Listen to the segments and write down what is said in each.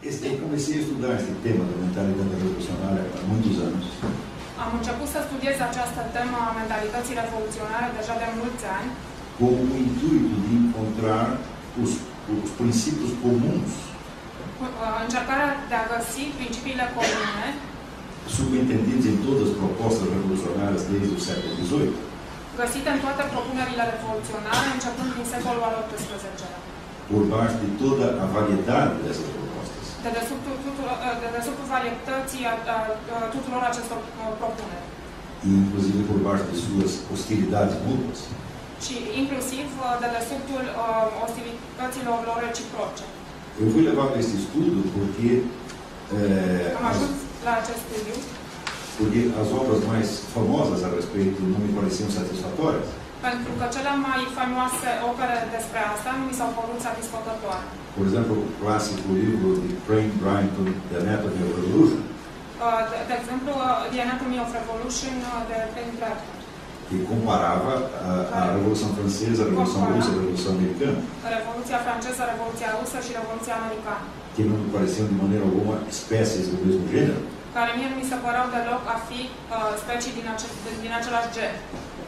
Eu comecei a estudar este tema da mentalidade revolucionária há muitos anos. Am început să studiez această temă a mentalității revoluționare deja de mulți ani, com o intuito de encontrar os princípios comuns încercarea de a găsi principiile comune subentendidos em todas as propostas revolucionárias desde o século XVIII, găsite în toate propunerile revoluționare începând din secolul al XVIII-lea. por baixo de toda a variedade dessas propostas. Dedesubtul varietății tuturor acestor propuneri. E inclusive por baixo de suas hostilidades mútuas. Și inclusiv dedesubtul ostilităților lor reciproce. Eu fui levado a este estudo porque Am ajuns la acest studiu as obras mais famosas a respeito não me pareciam satisfatórias. pentru că cele mai faimoase opere despre asta nu mi s-au părut satisfăcătoare. Por exemplo, o clássico livro de Frank Bryton, The Anatomy of Revolution, De exemplu, The Anatomy of Revolution de Frank Bryton, que comparava a Revolução Francesa, a Revolução Russa, a Revolução Americana, Revoluția franceză, Revoluția rusă și Revoluția americană, que não me pareciam de maneira alguma espécies do mesmo gênero, care mie nu mi se păreau deloc a fi specii din același gen.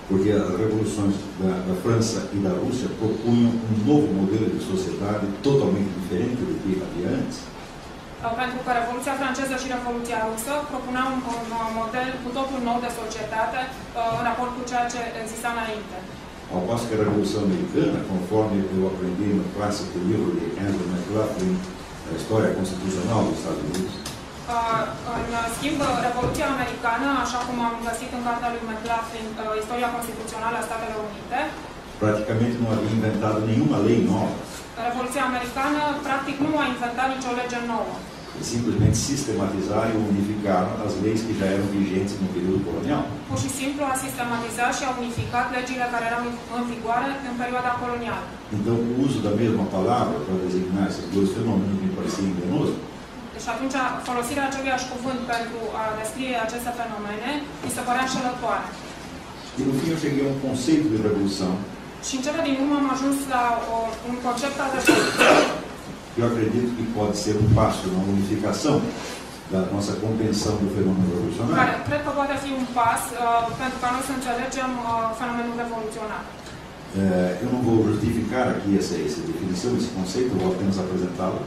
porque as revoluções da França e da Rússia propunham novo modelo de sociedade totalmente diferente do que havia antes. Pentru că Revoluția franceză și Revoluția rusă propuneau un model cu totul nou de societate în raport cu ceea ce exista înainte. Ao passo que a Revolução Americana, conforme eu aprendi no clássico livro de Andrew McLaughlin, A História Constitucional dos Estados Unidos, În schimb, Revoluția americană, așa cum am găsit în cartea lui McLaughlin, Istoria Constituțională a Statelor Unite, praticamente não havia inventado nenhuma lei nova. Revoluția americană, practic, nu a inventat nicio lege nouă. Simplesmente sistematizaram e unificaram as leis que já eram vigentes no período colonial. Pur și simplu a sistematizat și a unificat legile care erau în vigoare în perioada colonială. Então, o uso da mesma palavra para designar esses dois fenômenos me parecia enganoso. Deci atunci, folosirea aceluiași cuvânt pentru a descrie aceste fenomene mi se părea înșelătoare. E no fim eu cheguei a um conceito de revolução. Și în cele din urmă am ajuns la un concept al revoluției. Eu acredito que pode ser um passo na unificação da nossa compreensão do fenômeno revolucionário. Care cred că poate fi un pas pentru ca noi să înțelegem fenomenul revoluționar. Eu não vou justificar aqui essa definição, esse conceito, eu vou apenas apresentá-lo.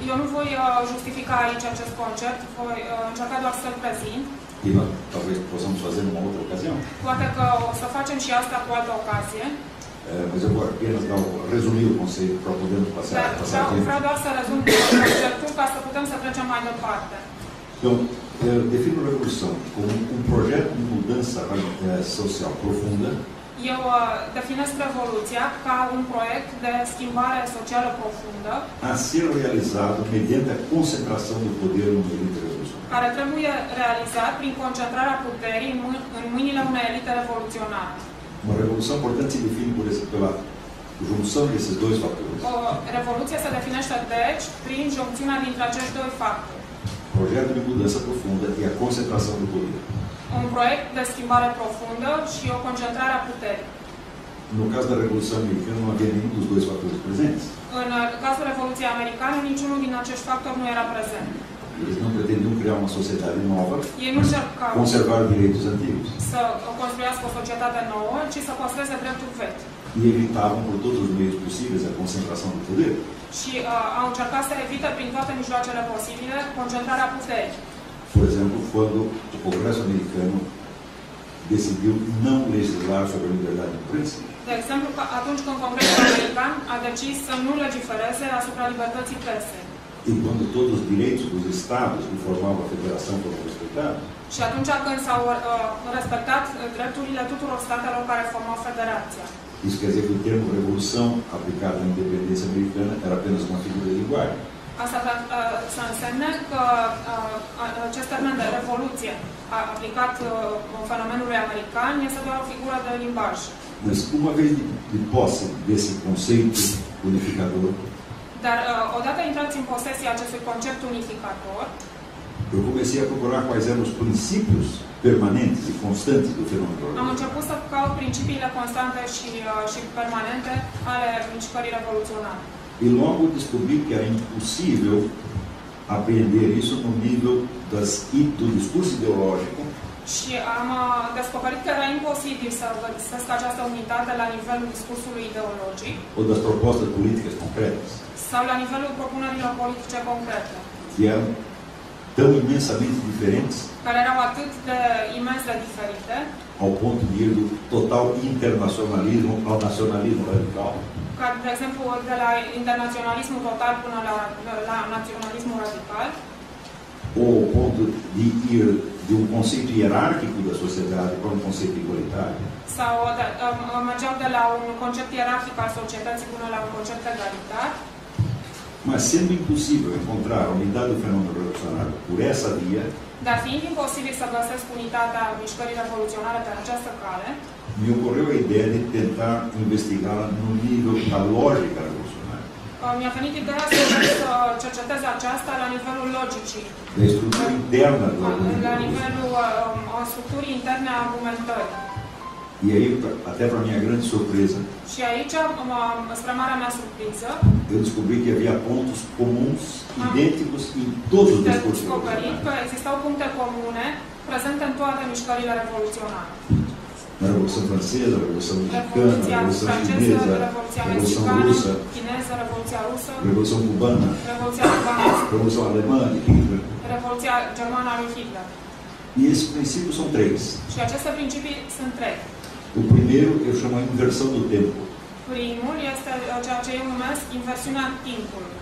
Eu nu voi justifica aici acest concept, voi încerca doar să-l prezint. E talvez possamos fazer numa outra ocasião. Poate că o să facem și asta cu altă ocazie. Mas eu vou apenas resumir o conceito para podermos passar tempo. Vreau doar să rezum conceptul ca să putem să trecem mai departe. Então, eu defino a revolução como um projeto de mudança social profunda. Eu definesc revoluția ca un proiect de schimbare socială profundă a ser realizado mediante a concentração do poder numa elite revolucionária. Care trebuie realizat prin concentrarea puterii în mâinile unei elite revoluționare. Uma revolução, portanto, se define pela junção desses dois fatores. O revoluție se definește, deci, prin juncțiunea dintre acești doi factori. Projeto de mudança profunda e a concentração do poder. Un proiect de schimbare profundă și o concentrare a puterii. No caso da Revolução Americana, não havia nenhum dos dois fatores presentes. În cazul Revoluției Americane, niciunul din acești factori nu era prezent. Eles não pretendiam criar uma sociedade nova, Ei nu încercau conservar direitos antigos. Să construiască o societate nouă, ci să păstreze drepturi vechi. E evitavam por todos os meios possíveis a concentração do poder. Și au încercat să evite prin toate mijloacele posibile concentrarea puterii. Por exemplo, quando o Congresso americano decidiu não legislar sobre a liberdade de imprensa. De exemplu, atunci când Congresul American a decis să nu legifereze asupra libertății presei. E quando todos os direitos dos estados que formavam a federação foram respeitados. Și atunci când s-au respectat drepturile tuturor statelor care formau federația. Isso quer dizer que o termo revolução aplicado à independência americana era apenas uma figura de linguagem. Asta să însemne că acest termen de revoluție aplicat fenomenului american este doar o figură de limbaj. Mas uma vez de posse desse conceito unificador, dar odată intrați în posesia acestui concept unificator, eu comecei a procurar quais eram os princípios permanentes e constantes do fenômeno. Am început să caut principiile constante și permanente ale mișcării revoluționare. E logo descobri que era impossível apreender isso no nível do discurso ideológico Și am descoperit că era imposibil să găsesc această unitate la nivelul discursului ideologic ou das propostas políticas concretas, sau la nivelul propunerilor politice concrete, que eram tão imensamente diferentes care erau atât de imens de diferite, ao ponto de ir do total internacionalismo ao nacionalismo radical, ca, de exemplu, de la internaționalismul total până la naționalismul radical, ou ao ponto de ir de um conceito hierárquico da sociedade para um conceito igualitário, sau mergeau de la un concept ierarhic al societății până la un concept egalitar, mas sendo impossível encontrar a unidade do fenômeno revolucionário por essa via, dar fiind imposibil să găsesc unitatea mișcării revoluționare pe această cale, me ocorreu a ideia de tentar investigá-la no nível da lógica revolucionária, mi-a venit ideea să cercetez aceasta la nivelul logicii, da estrutura interna do la argumento. nivelul structurii interne a argumentării. E aí, até para minha grande surpresa, Și aici, spre marea mea surpriză, eu descobri que havia pontos comuns, idênticos em todos os discursos descoperit revolucionários. că existau puncte comune prezente în toate mișcările revoluționare. Na Revolução Francesa, a Revolução Mexicana, Revoluția a Revolução franceză, Chinesa, Revoluția a Revolução mexicană, Russa, chineză, Revoluția rusă, a Revolução Cubana, Revoluția cubaneză, a Revolução Alemã de Hitler. Revoluția germană a lui Hitler. E esses princípios são três. Și aceste principii sunt trei. O primeiro eu chamo a inversão do tempo. Primul este ceea ce eu numesc inversiunea timpului.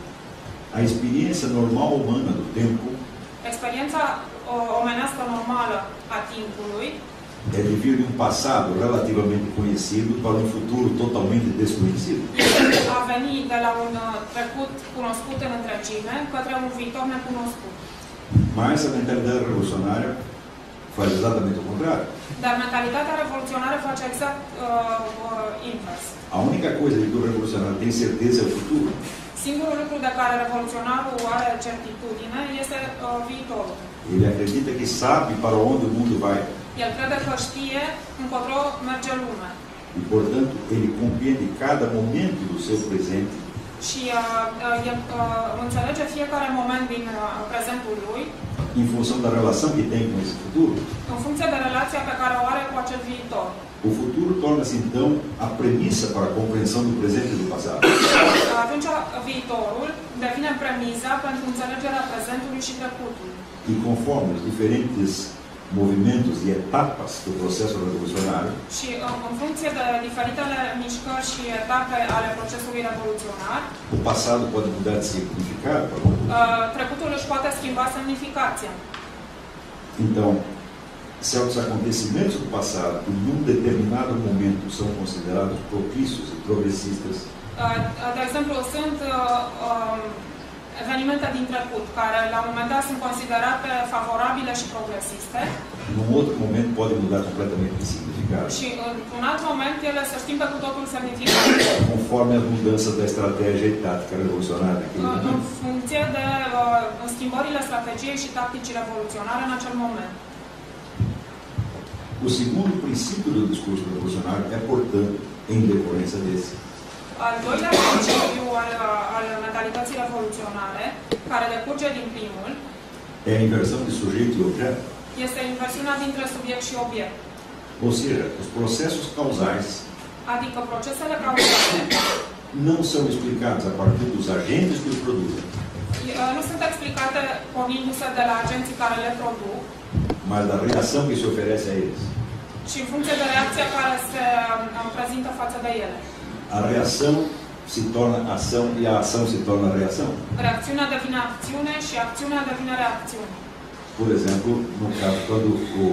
A experiência normal humana do tempo Experiența omenească normală a timpului é de vir de um passado relativamente conhecido para um futuro totalmente desconhecido. este a veni de la un trecut cunoscut în întregime către un viitor necunoscut. Mas a mentalidade revolucionária faz exatamente o contrário. Dar mentalitatea revoluționară face exact invers. A única coisa de que o revolucionário tem certeza é o futuro. Singurul lucru de care revoluționarul are certitudine este viitorul. Ele acredita que sabe para onde o mundo vai. El crede că știe încotro merge lumea. E, portanto, ele compreende cada momento do seu presente Și el înțelege fiecare moment din prezentul lui em função da relação que tem com esse futuro. în funcție de relația pe care o are cu acel viitor. O futuro torna-se, então, a premissa para a compreensão do presente e do passado. Atunci viitorul devine premiza pentru înțelegerea prezentului și trecutului. E conforme os diferentes movimentos e etapas do processo revolucionário, Și în funcție de diferitele mișcări și etape ale procesului revoluționar, o passado pode mudar de significado para o futuro. trecutul își poate schimba semnificația. Então, se os acontecimentos do passado, em um determinado momento, são considerados propícios e progressistas, De exemplu, sunt evenimente din trecut care la un moment dat sunt considerate favorabile și progresiste num outro momento pode mudar completamente de significado, și într-un alt moment ele se schimbe cu totul semnificatul. conforme as mudanças da estratégia e tática revolucionária naquele În momento. funcție de schimbările strategiei și tacticii revoluționare în acel moment. O segundo princípio do discurso revolucionário é, portanto, em decorrência desse, Al doilea principiu al mentalității revoluționare, care decurge din primul, é a inversão de sujeito e objeto. este inversiunea dintre subiect și obiect. Ou seja, os processos causais Adică procesele cauzale não são explicados a partir dos agentes que os produzem, nu sunt explicate pornindu-se de la agenții care le produc, mas da reação que se oferece a eles. și în funcție de reacția care se prezintă față de ele. A reação se torna ação e a ação se torna reação. Reacțiunea devine acțiune și acțiunea devine reacțiune. Por exemplo, no caso, quando o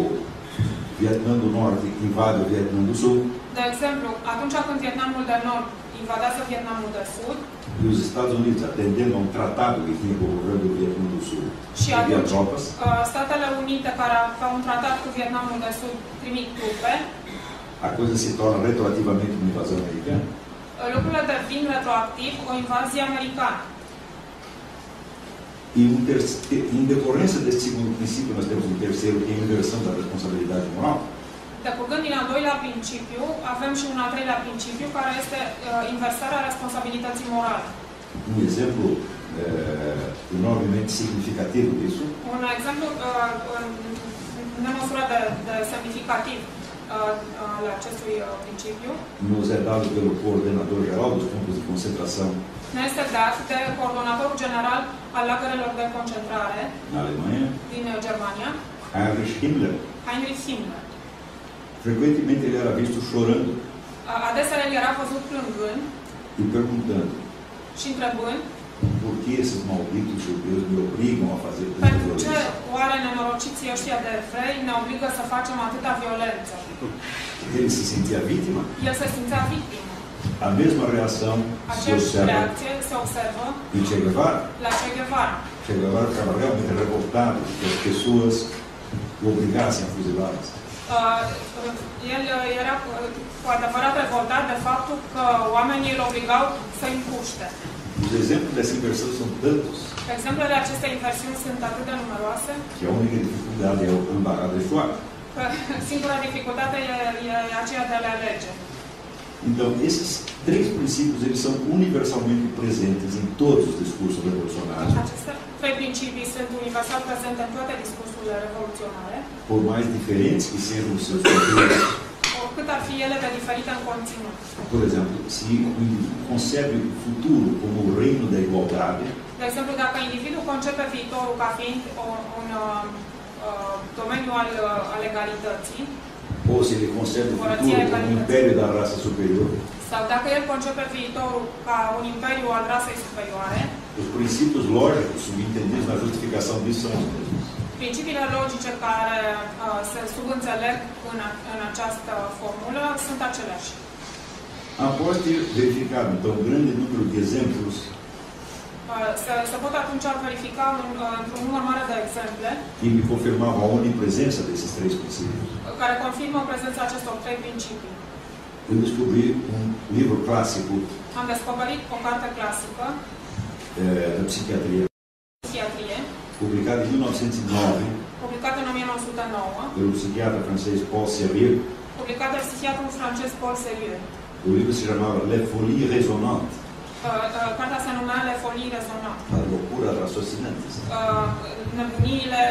Vietnã do Norte invade o Vietnã do Sul De exemplu, atunci când Vietnamul de Nord invadează Vietnamul de Sud e os Estados Unidos, atendendo a um tratado que tinha com o governo do Vietnã do Sul, și envia atunci tropas, Statele Unite, care au un tratat cu Vietnamul de Sud, trimit trupe, a coisa se torna retroativamente uma invasão americana. lucrurile devin retroactiv o invazie americană. E em decorrência desse segundo princípio, nós temos um terceiro, que é a inversão da responsabilidade moral. Decurgând din al doilea principiu, avem și un al treilea principiu, care este inversarea responsabilității morale. Um exemplo enormemente significativo disso un exemplu nemăsurat de semnificativ al acestui principiu nos é dado pelo coordenador geral dos campos de concentração ne este dat de coordonatorul general al lagărelor de concentrare na Alemanha, din Germania, Heinrich Himmler. Heinrich Himmler. Frequentemente ele era visto chorando Adesea el era văzut plângând e perguntando și întrebând por que esses malditos judeus me obrigam a fazer tanta pentru ce violência. oare nenorociții ăștia de evrei ne obligă să facem atâta violență? Ele se sentia vítima. El se simțea victimă. A mesma reação se Aceeași observa reacție se observă em Che Guevara. la Che Guevara. Che Guevara ficava realmente revoltado de que as pessoas o obrigassem a fuzilá-las. El era cu adevărat revoltat de faptul că oamenii îl obligau să-i împuște. Os exemplos dessa inversão são tantos Exemplele acestei inversiuni sunt atât de numeroase que a única dificuldade é o embarrar de choix. că singura dificultate e aceea de a le alege. Então, esses três princípios eles são universalmente presentes em todos os discursos revolucionários, Aceste trei principii sunt universal prezente în toate discursurile revoluționare, por mais diferentes que sejam os seus conteúdos. oricât ar fi ele de diferite în conținut. Por exemplo, se o indivíduo concebe o futuro como o reino da igualdade, De exemplu, dacă individul concepe viitorul ca fiind un domeniu al egalității, ou se ele concebe o futuro como o império da raça superior, sau dacă el concepe viitorul ca un imperiu al rasei superioare, os princípios lógicos subentendidos na justificação disso são os mesmos. principiile logice care se subînțeleg în această formulă sunt aceleași. Após ter verificado, então, um grande número de exemplos Se pot atunci verifica într-un număr mare de exemple que me confirmavam a onipresença desses três princípios, care confirmă prezența acestor trei principii. eu descobri um livro clássico Am descoperit o carte clasică, da psiquiatria, Psihiatrie, publicada em 1909 publicată în 1909, pelo psiquiatra francês Paul Sérieux. publicată de psihiatrul francez Paul Sérieux. O livro se chamava Les Folies Résonantes, Cartea se numea Le Folii Rezonante, a loucura raciocinantes, nebuniile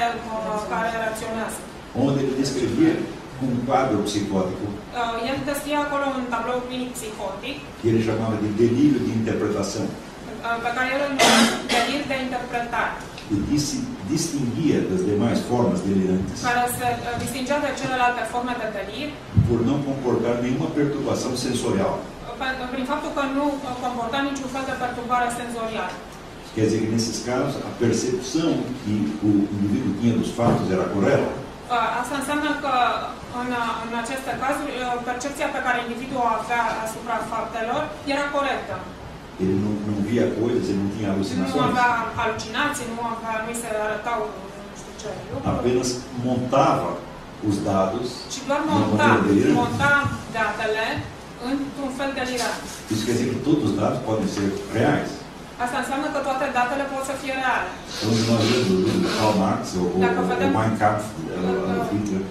care reacționează. onde ele descrevia um quadro psicótico El descria acolo un tablou clinic psihotic, que ele chamava de delírio de interpretação, pe care el îl numea delir de interpretare, e distinguia das demais formas delirantes care se distingea de celelalte forme de delir por não comportar nenhuma perturbação sensorial. prin faptul că nu comporta niciun fel de perturbare senzorială. Quer dizer que, nesses casos, a percepção que o indivíduo tinha dos fatos era correta. Asta înseamnă că în aceste cazuri percepția pe care individul o avea asupra faptelor era corectă. Ele não via coisas, ele não tinha Nu alucinações. avea halucinații, nu se arătau nu știu ce lucruri, Apenas montava os dados ci doar de uma maneira delirante. monta datele într-un fel delirant. Isso quer dizer que todos os dados podem ser reais. Asta înseamnă că toate datele pot să fie reale. Quando nós lemos o livro de Karl Marx ou Mein Kampf, do Hitler,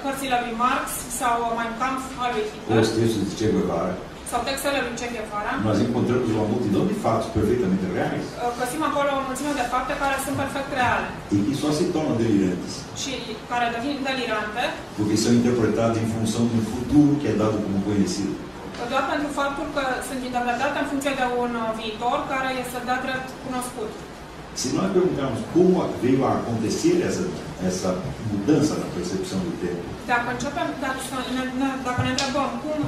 Cărțile lui Marx sau Mein Kampf al lui ou Hitler os textos de Che Guevara, sau textele lui Che Guevara, nós encontramos uma multidão de fatos perfeitamente reais găsim acolo o mulțime de fapte care sunt perfect reale e que só se tornam delirantes și care devin delirante porque são interpretados em função de um futuro que é dado como conhecido. doar pentru faptul că sunt interpretate în funcție de un viitor care este dat drept cunoscut. Se nós perguntarmos como veio a acontecer essa mudança na percepção do tempo, Dacă ne întrebăm cum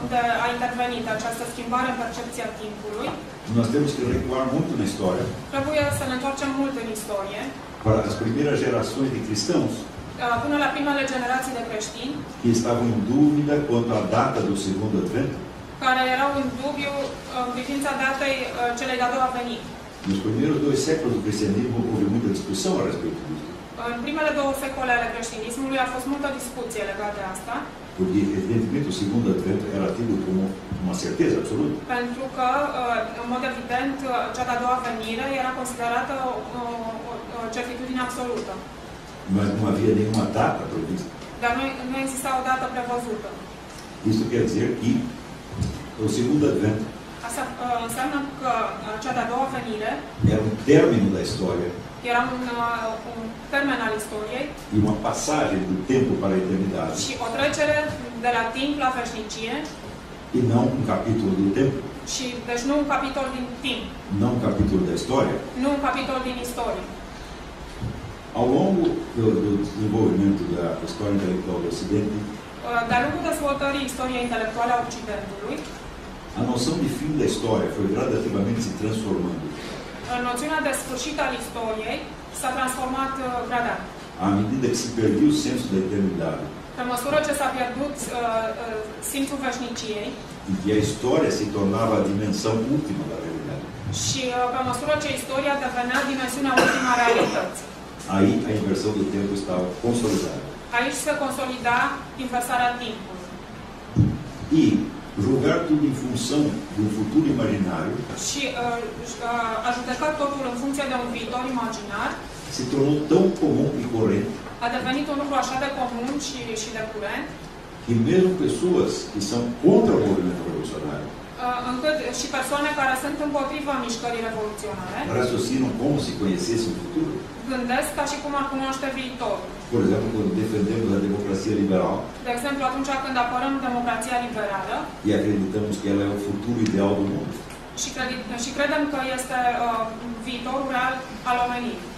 a intervenit această schimbare în percepția timpului, nós temos que recuar muito na história trebuie să ne întoarcem mult în istorie, para as primeiras gerações de cristãos până la primele generații de creștini, que estavam em dúvida quanto à data do segundo advento. care erau în dubiu în privința datei celei de-a doua veniri. Nos primeiros 2 séculos do cristianismo houve muita discussão a respeito disso, În primele 2 secole ale creștinismului a fost multă discuție legată de asta, porque evidentemente o segundo advento era tido como uma certeza absoluta. pentru că, în mod evident, cea de-a doua venire era considerată o certitudine absolută. Mas não havia nenhuma data prevista. Dar nu exista o dată prevăzută. Isso quer dizer que o segundo advento Asta înseamnă că cea cea de-a doua venire era um término da história era un termen al istoriei e uma passagem do tempo para a eternidade, și o trecere de la timp la veșnicie e não um capítulo do tempo, și deci nu un capitol din timp, não um capítulo da história. nu un capitol din istorie. Ao longo do desenvolvimento da história intelectual do Ocidente, De-a lungul dezvoltării istoriei intelectuale a Occidentului, a noção de fim da história foi gradativamente se transformando noțiunea de sfârșit al istoriei s-a transformat gradat. à medida que se perdia o senso da eternidade Pe măsură ce s-a pierdut simțul veșniciei e que a história se tornava a dimensão última da realidade, și pe măsură ce istoria devenea dimensiunea ultimă a realității. aí a inversão do tempo estava consolidada. Aici se consolida inversarea timpului. E julgar tudo em função de um futuro imaginário Și a judeca totul în funcție de un viitor imaginar se tornou tão comum e corrente a devenit un lucru așa de comun și de curent, que mesmo pessoas que são contra o movimento revolucionário încât și persoane care sunt împotriva mișcării revoluționare raciocinam como se conhecesse o futuro. gândesc ca și cum ar cunoaște viitorul. Por exemplo, quando defendemos a democracia liberal De exemplu, atunci când apărăm democrația liberală e acreditamos que ela é o futuro ideal do mundo, și credem că este viitorul real al omenirii.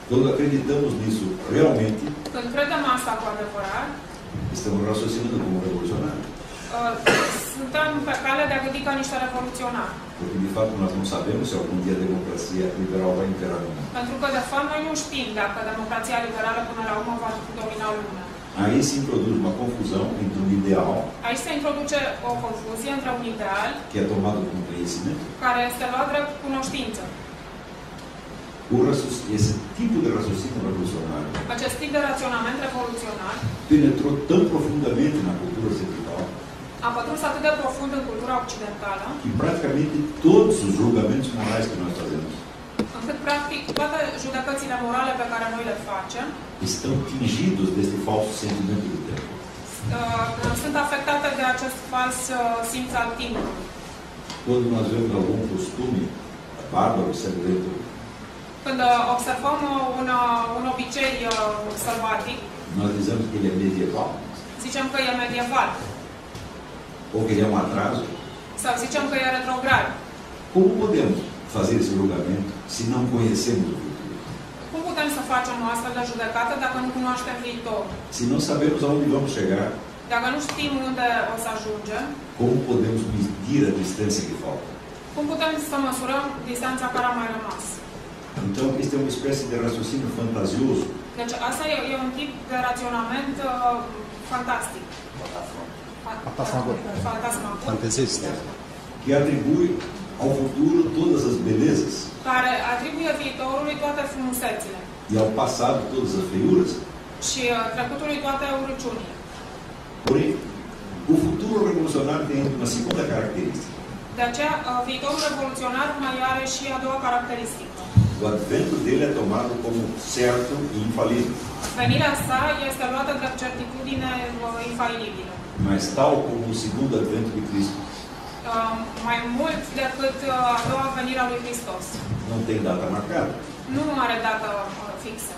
quando acreditamos nisso realmente, Când credem asta cu adevărat, estamos raciocinando como revolucionários. Suntem pe cale de a gândi ca niște revoluționari. Porque, de fato, nós não sabemos se algum dia a democracia liberal vai imperar no mundo. Pentru că, de fapt, noi nu știm dacă democrația liberală până la urmă va domina lumea. Aí se introduz uma confusão entre um ideal, Aici se introduce o confuzie între un ideal que é tomado como conhecimento, care este luat drept cunoștință. esse tipo de raciocínio revolucionário Acest tip de raționament revoluționar penetrou tão profundamente na cultura ocidental a pătruns atât de profund în cultura occidentală, que praticamente todos os julgamentos morais que nós fazemos încât, practic, toate judecățile morale pe care noi le facem estão tingidos deste falso sentimento do tempo. sunt afectate de acest fals simț al timpului. Quando nós vemos algum costume bárbaro, sangrento, Când observăm un obicei sălbatic, nós dizemos que ele é medieval, zicem că e medieval ou que ele é um atraso. sau zicem că e retrograd. Como podemos fazer esse julgamento se não conhecemos o futuro? Cum putem să facem o astfel de judecată dacă nu cunoaștem viitorul? Se não sabemos aonde vamos chegar, Dacă nu știm unde o să ajungem, como podemos medir a distância que falta? cum putem să măsurăm distanța care a mai rămas? Então, este é uma espécie de raciocínio fantasioso Deci asta e un tip de raționament fantastic. Fantasmagoric. Fantasista. que atribui ao futuro todas as belezas Care atribuie viitorului toate frumusețile e ao passado todas as feiuras. și trecutului toate urăciunile. Porém, o futuro revolucionário tem uma segunda característica. De aceea, viitorul revoluționar mai are și a doua caracteristică. O advento dele é tomado como certo e infalível, Venirea sa este luată drept certitudine infailibilă. mas tal como o segundo advento de Cristo Mai mult decât a doua venire a lui Hristos. não tem data marcada. Nu are dată fixă.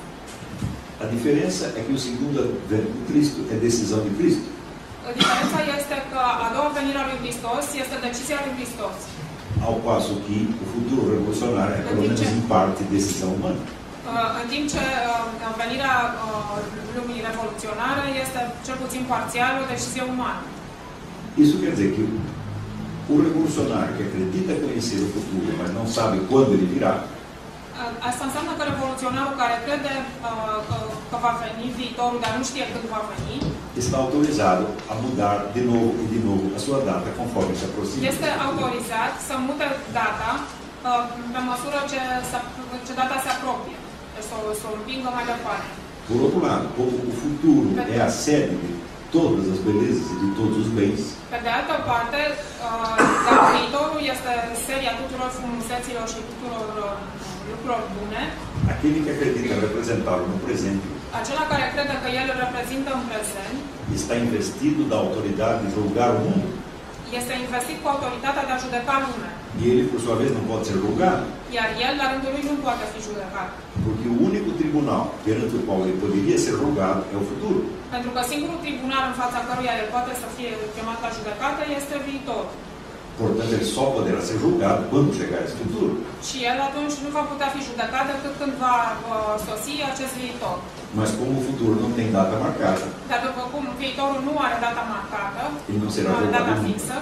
A diferença é que o segundo advento de Cristo é decisão de Cristo. Diferența este că a doua venire a lui Hristos este decizia lui Hristos. Ao passo que o futuro revolucionário é, pelo menos em parte, decisão humana. În timp ce venirea lumii revoluționare este cel puțin parțial o decizie umană. Isso quer dizer que o revolucionário que acredita conhecer o futuro, mas não sabe quando ele virá, Asta înseamnă că revoluționarul care crede că va veni viitorul, dar nu știe când va veni, está autorizado a mudar de novo e de novo a sua data conforme se aproxima. este autorizat să mute data pe măsură ce data se apropie. Deci să o împingă mai departe. Por outro lado, como o futuro é a sede de todas as belezas e de todos os bens, Pe de altă parte, dacă viitorul este seria tuturor frumuseților și tuturor lucrurilor bune, aquele que acredita representá-lo no presente acela care crede că el îl reprezintă în prezent, está investido da autoridade de julgar o mundo. este investit cu autoritatea de a judeca lumea. ele, por sua vez, não pode ser julgado, Iar el, la rândul lui, nu poate fi judecat. porque o único tribunal perante o qual ele poderia ser julgado é o futuro. Pentru că singurul tribunal în fața căruia el poate să fie chemat la judecată este viitorul. Portanto, ele só poderá ser julgado quando chegar esse futuro. Și el atunci nu va putea fi judecat decât când va sosi acest viitor. Mas como o futuro não tem data marcada, Dar după cum viitorul nu are data marcată, ele não será nu are data julgado nunca. fixă,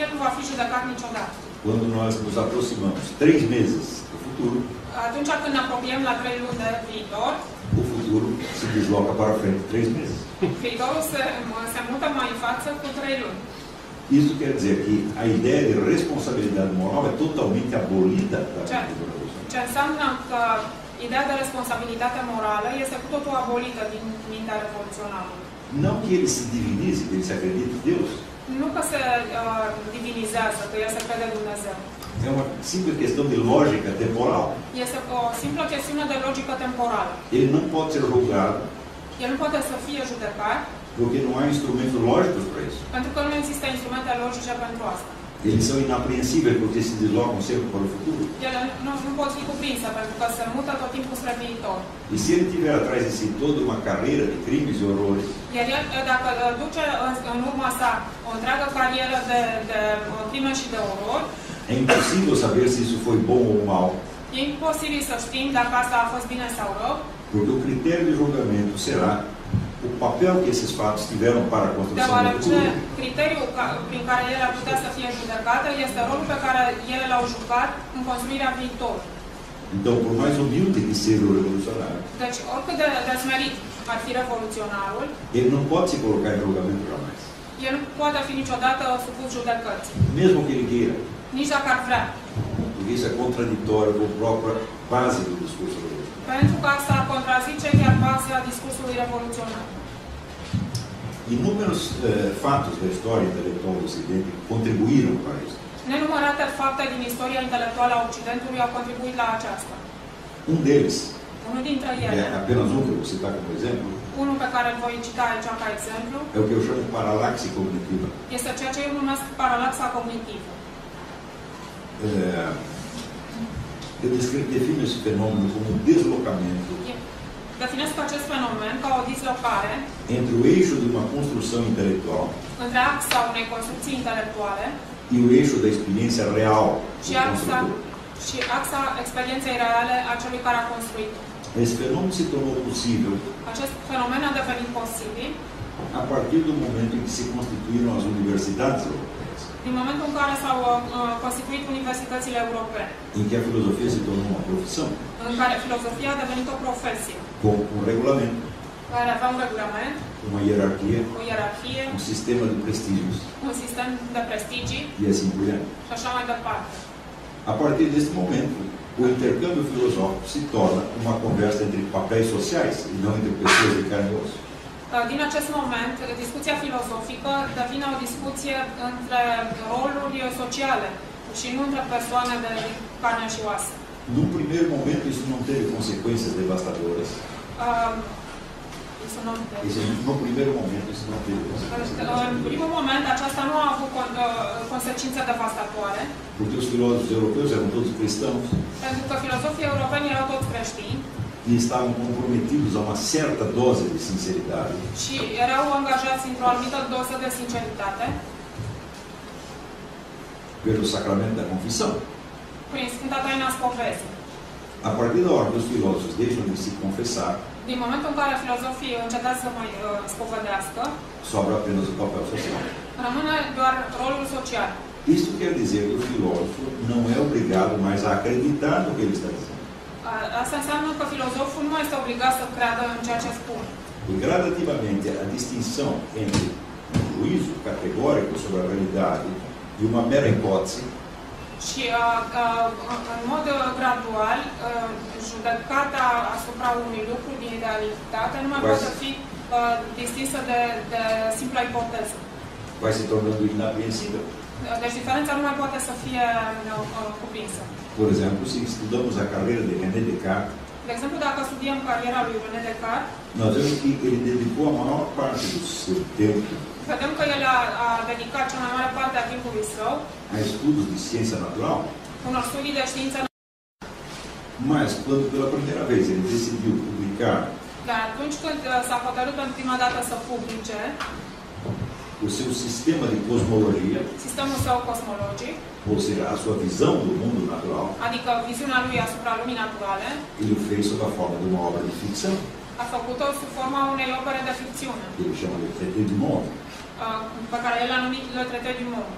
el nu va fi judecat niciodată. Quando nós nos aproximamos 3 meses do futuro, Atunci când ne apropiem la 3 luni de viitor, o futuro se desloca para frente 3 meses. viitorul se mută mai în față cu 3 luni. Isso quer dizer que a ideia de responsabilidade moral é totalmente abolida da Revolução. Ce înseamnă că ideea de responsabilitate morală este cu totul abolită din mintea revoluționară. Não que ele se divinize, que ele se acredite em Deus. Nu că se divinizează, că el se crede Dumnezeu. É uma simples questão de lógica temporal. Este o simplă chestiune de logică temporală. Ele não pode ser julgado El nu poate să fie judecat porque não há instrumentos lógicos para isso. pentru că nu există instrumente logice pentru asta. Eles são inapreensíveis porque se deslocam sempre para o futuro. Ele nu pot fi cuprinse pentru că se mută tot timpul spre viitor. E se ele tiver atrás de si toda uma carreira de crimes e horrores, Iar el, dacă duce în urma sa o întreagă carieră de crime și de orori, é impossível saber se isso foi bom ou mal, e imposibil să știm dacă asta a fost bine sau rău, porque o critério de julgamento será o papel que esses fatos tiveram para a construção do deoarece futuro. criteriul prin care el ar putea să fie judecată este rolul pe care ele l-au jucat în construirea viitorului. Então, por mais humilde que seja o revolucionário, Deci, oricât de smerit ar fi revoluționarul, ele não pode se colocar em julgamento jamais. el nu poate fi niciodată supus judecății, Mesmo que ele queira, nici dacă ar vrea. porque isso é contraditório com a própria base do discurso revolucionário. Pentru că asta contrazice chiar baza discursului revoluționar. Inúmeros fatos da história intelectual do Ocidente contribuíram para isso. Nenumărate fapte din istoria intelectuală a Occidentului au contribuit la aceasta. Um deles, Unul dintre ele, é apenas um que eu vou citar como exemplo, unul pe care îl voi cita aici ca exemplu, é o que eu chamo de paralaxe cognitiva. este ceea ce eu numesc paralaxa cognitivă. Eu defino esse fenômeno como um deslocamento Definesc acest fenomen ca o dislocare entre o eixo de uma construção intelectual între axa unei construcții intelectuale e o eixo da experiência real și do construtor. axa experienței reale a celui care a construit-o. Esse fenômeno se tornou possível Acest fenomen a devenit posibil a partir do momento em que se constituíram as universidades europeias, din momentul în care s-au constituit universitățile europene, em que a filosofia se tornou uma profissão, în care filozofia a devenit o profesie, com um regulamento, care avea un regulament, uma hierarquia, o ierarhie, um sistema de prestígios un sistem de prestigii e assim por diante. și așa mai departe. A partir desse momento, o intercâmbio filosófico se torna uma conversa entre papéis sociais e não entre pessoas de carne e osso. Din acest moment, discuția filozofică devine o discuție între roluri sociale și nu între persoane de carne și oase. Num primeiro momento, isso não teve consequências devastadoras. No primeiro momento, isso não teve consequências În primul moment, aceasta nu a avut consecințe devastatoare, porque os filósofos europeus eram todos cristãos pentru că filozofii europeni erau toți creștini e estavam comprometidos a uma certa dose de sinceridade și erau angajați într-o anumită doză de sinceritate pelo sacramento da confissão. prin Sfânta Taina Spovezii. A partir da hora que os filósofos deixam de se confessar, Din momentul în care filozofii încetează să mai spovedească, sobra apenas o papel social. rămâne doar rolul social. Isso quer dizer que o filósofo não é obrigado mais a acreditar no que ele está dizendo. Asta înseamnă că filozoful nu este obligat să creadă în ceea ce spune. E gradativamente a distinção entre um juízo categórico sobre a realidade e uma mera hipótese Și în mod gradual, judecata asupra unui lucru din realitate nu mai poate fi distinsă de simpla ipoteză. vai se tornando inapreensível. Deci diferența nu mai poate să fie cuprinsă. Por exemplo, se estudamos a carreira de René Descartes, De exemplu, dacă studiem cariera lui René Descartes, nós vemos que ele dedicou a maior parte do seu tempo vedem că el a dedicat cea mai mare parte a timpului său a estudos de ciência natural, unor studii de știință, mas quando pela primeira vez ele decidiu publicar dar atunci când s-a hotărât pentru prima dată să publice o seu sistema de cosmologia, sistemul său cosmologic, ou seja, a sua visão do mundo natural, adică viziunea lui asupra lumii naturale, ele o fez sob a forma de uma obra de ficção, a făcut-o sub forma unei opere de ficțiune, ele chama de Traité du Monde. pe care el a numit Le Traité du Monde.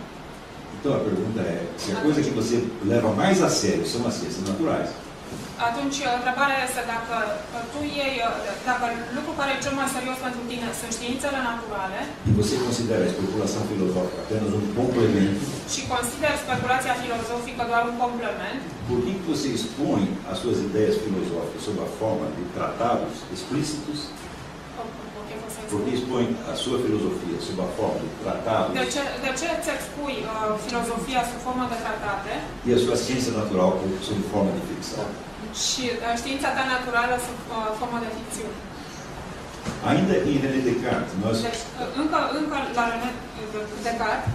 Então a pergunta é, se a coisa que você leva mais a sério são as ciências naturais, Atunci, întrebarea este dacă tu iei, dacă lucrul care e cel mai serios pentru tine sunt științele naturale e você considera a especulação filosófica apenas um complemento, și consideri speculația filozofică doar un complement, por que você expõe as suas ideias filosóficas sob a forma de tratados explícitos? Por que expõe a sua filosofia sob a forma de tratados de ce îți expui filozofia sub formă de tratate e a sua ciência natural sob forma de ficção? și știința ta naturală sub formă de ficțiune? Ainda em René Descartes, Deci, încă la René Descartes,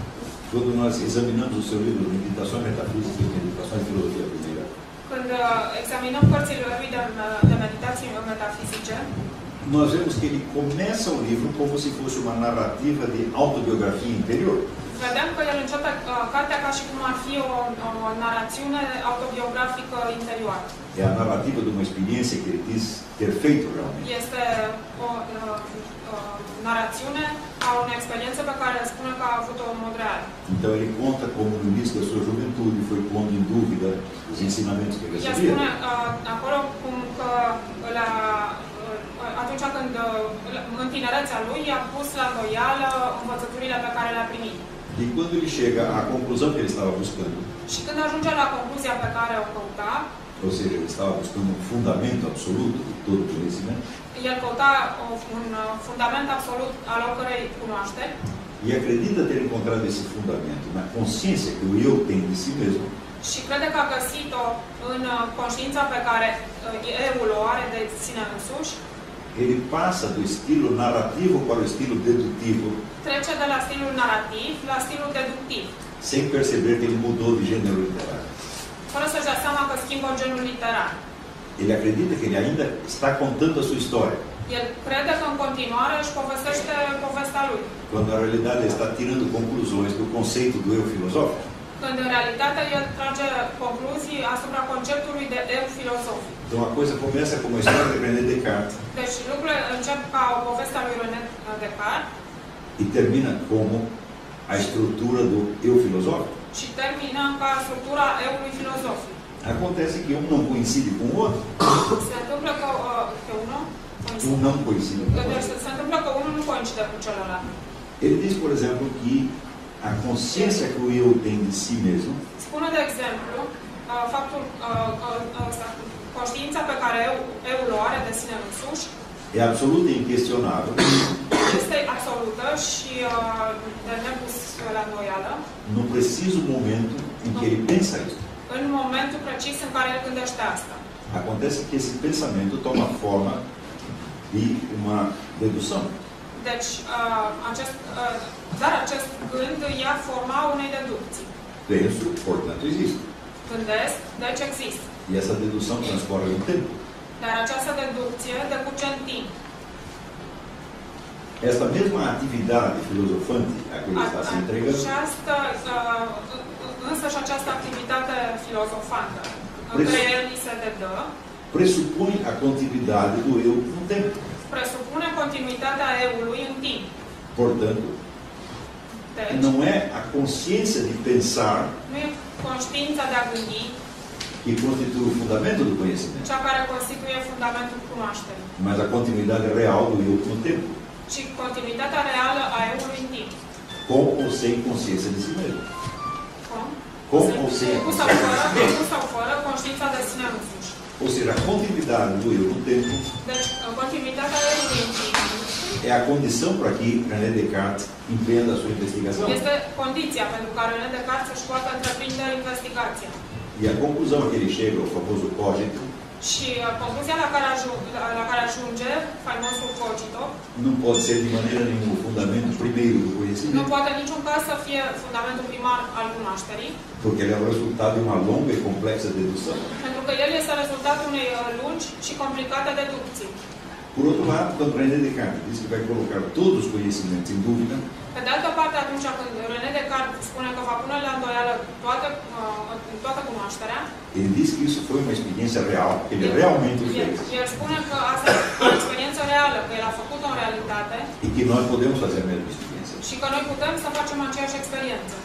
quando nós examinamos o seu livro Meditações Metafísicas e Meditações de Filosofia Primeira, când examinăm cărțile lui de meditații metafizice, nós vemos que ele começa o livro como se fosse uma narrativa de autobiografia interior. vedem că el începe cartea ca și cum ar fi o narațiune autobiografică interioară. É a narrativa de uma experiência que ele diz ter feito realmente. Este o narațiune a unei experiențe pe care spune că a avut-o în mod real. Então ele conta como no início da sua juventude foi pondo em dúvida os ensinamentos que El recebia. spune acolo cum că atunci când în tinerețea lui a pus la îndoială învățăturile pe care le-a primit. E quando ele chega à conclusão que ele estava buscando, Și când ajunge la concluzia pe care o căuta, ou seja, ele estava buscando um fundamento absoluto de todo conhecimento, el căuta un fundament absolut al oricărei cunoașteri e acredita ter encontrado esse fundamento na consciência que o eu tem de si mesmo, și crede că a găsit-o în conștiința pe care eul o are de sine însuși, ele passa do estilo narrativo para o estilo dedutivo, trece de la stilul narrativ la stilul deductiv, sem perceber que ele mudou de gênero literário. fără să-și dea seama că schimbă genul literar. Ele acredita que ele ainda está contando a sua história, El crede că în continuare își povestește povestea lui, quando na realidade ele está tirando conclusões do conceito do eu filosófico. când în realitate el trage concluzii asupra conceptului de eu filozofic. Então a coisa começa como a história de René Descartes Deci lucrurile încep ca o poveste a lui René Descartes e termina como a estrutura do eu filosófico. și termină ca structura eului filozofic. Acontece que um não coincide com o outro, Se întâmplă că unul não coincide com o deci outro. se întâmplă că unul nu coincide cu celălalt. Ele diz, por exemplo, que a consciência que o eu tem de si mesmo Spune, de exemplu, faptul conștiința pe care eul o are de sine însuși é absoluta e inquestionável este absolută și de nepus la îndoială no preciso momento em que ele pensa isso. în momentul precis în care el gândește asta. Acontece que esse pensamento toma forma de uma dedução. Deci, dar acest gând ia forma unei deducții. Penso, portanto existe. Gândesc, deci există. E essa dedução transcorre no tempo. Dar această deducție decurge în timp. Esta mesma atividade filosofante a que ele está se entregando Însăși această activitate filozofantă în care el îi se dedă pressupõe a continuidade do eu no tempo. presupune continuitatea eului în timp. Portanto, Deci, não é a consciência de pensar nu e conștiința de a gândi que constitui o fundamento do conhecimento, cea care constituie fundamentul cunoașterii, mas a continuidade real do eu no tempo, ci continuitatea reală a eului în timp. com ou sem consciência de si mesmo. Cum? Com ou sem a Cu sau fără conștiința de sine însuși. Ou seja, a continuidade do eu no tempo Deci, continuitatea eului în timp é a condição para que René Descartes empreenda a sua investigação. este condiția pentru care René Descartes își poate întreprinde investigația. E a conclusão a que ele chega, o famoso cogito, Și concluzia la care ajunge faimosul Cogito não pode ser de maneira nenhuma o fundamento primeiro do nu conhecimento, poate în niciun caz să fie fundamentul primar al cunoașterii, porque ele é o resultado de uma longa e complexa dedução. pentru că el este rezultatul unei lungi și complicate deducții. Por outro lado, quando René Descartes diz que vai colocar todos os conhecimentos em dúvida, Pe de altă parte, atunci când René Descartes spune că va pune la îndoială toată cunoașterea, ele diz que isso foi uma experiência real, que ele realmente o fez, el spune că asta e o experiență reală, că el a făcut-o în realitate e que nós podemos fazer a mesma experiência. și că noi putem să facem aceeași experiență.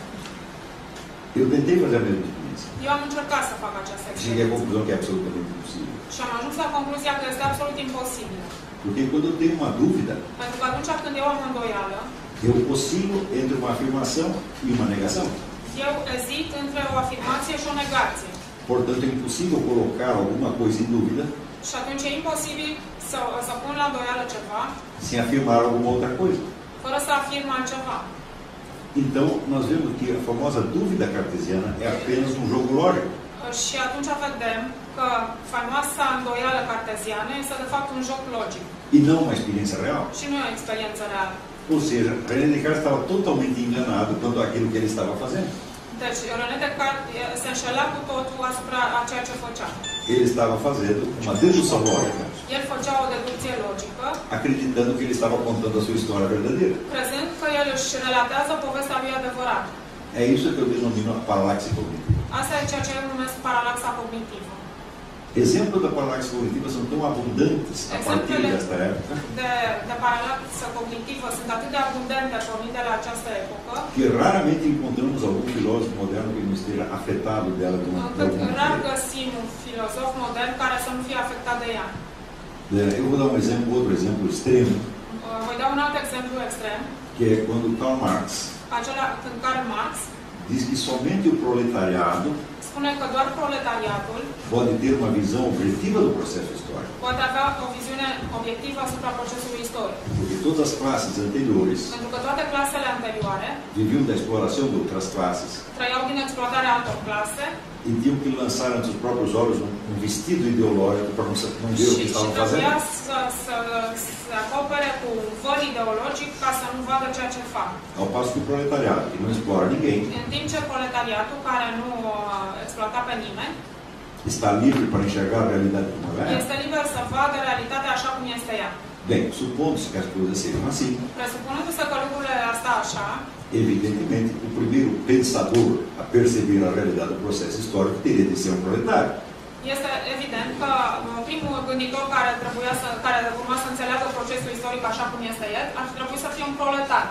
Eu tentei fazer a mesma experiência. Eu am încercat să fac această Cheguei à experiență conclusão que é absolutamente impossível. și am ajuns la concluzia că este absolut imposibil. Porque quando eu tenho uma dúvida, Pentru că atunci când eu am îndoială, eu oscilo entre uma afirmação e uma negação. eu ezit între o afirmație și o negație. Portanto, é impossível colocar alguma coisa em dúvida Și atunci e imposibil să pun la îndoială ceva sem afirmar alguma outra coisa. fără să afirm altceva. Então, nós vemos que a famosa dúvida cartesiana é apenas um jogo lógico. Și atunci vedem că faimoasa îndoială carteziană este de fapt un joc logic E não uma experiência real. și nu e o experiență reală. Ou seja, René Descartes estava totalmente enganado quanto àquilo que ele estava fazendo. Deci, René Descartes se înșela cu totul asupra a ceea ce făcea. Ele estava fazendo uma dedução lógica, El făcea o deducție logică, acreditando que ele estava contando a sua história verdadeira. crezând că el își relatează povestea lui adevărată. É isso que eu denomino a paralaxe cognitiva. Asta e ceea ce eu numesc paralaxa cognitivă. Exemplos da paralaxe cognitiva são tão abundantes a partir desta época De paralaxă cognitivă sunt atât de abundente pornind de la această epocă, que raramente encontramos algum filósofo moderno que não esteja afetado dela de alguma încât rar maneira. găsim un filozof modern care să nu fie afectat de ea. Eu vou dar outro exemplo extremo, Voi da un alt exemplu extrem, que é quando Karl Marx acela când Karl Marx diz que somente o proletariado spune că doar proletariatul pode ter uma visão objetiva do processo histórico. poate avea o viziune obiectivă asupra procesului istoric. Porque todas as classes anteriores Pentru că toate clasele anterioare viviam da exploração de outras classes trăiau din exploatarea altor clase e tinham que lançar ante os próprios olhos um vestido ideológico para não ver o que și estavam trebuia fazendo. să acopere cu un văl ideologic ca să nu vadă ceea ce fac. Ao passo que o proletariado, que não explora ninguém, În timp ce proletariatul, care nu exploata pe nimeni, está livre para enxergar a realidade como ela é. este liber să vadă realitatea așa cum este ea. Bem, supondo-se que as coisas sejam assim, Presupunându-se că lucrurile asta așa, evidentemente, o primeiro pensador a perceber a realidade do processo histórico teria de ser um proletário. este evident că primul gânditor care urma să înțeleagă procesul istoric așa cum este el, ar trebui să fie un proletar.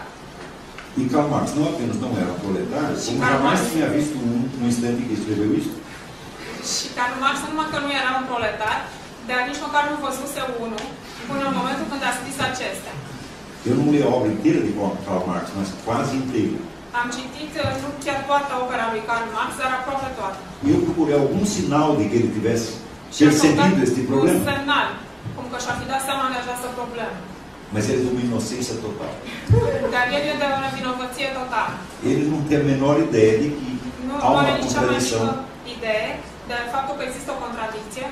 E Karl Marx não apenas não era um proletário, como jamais tinha visto no instante que escreveu isso. Și Karl Marx nu numai că nu era un proletar, dar nici măcar nu văzuse unul până în momentul când a scris acestea. Eu não li a obra inteira de Karl Marx, mas quase inteira. Am citit nu chiar toată opera lui Karl Marx, dar aproape toată. E eu procurei algum sinal de que ele tivesse percebido este Un problema. semnal, cum că și-a fi dat seama de această problemă. Mas ele é de uma inocência total. Dar el e de o nevinovăție totală. Ele não tem a menor ideia de que Nu há uma are nici cea mai contradição mică idee de faptul că există o contradicție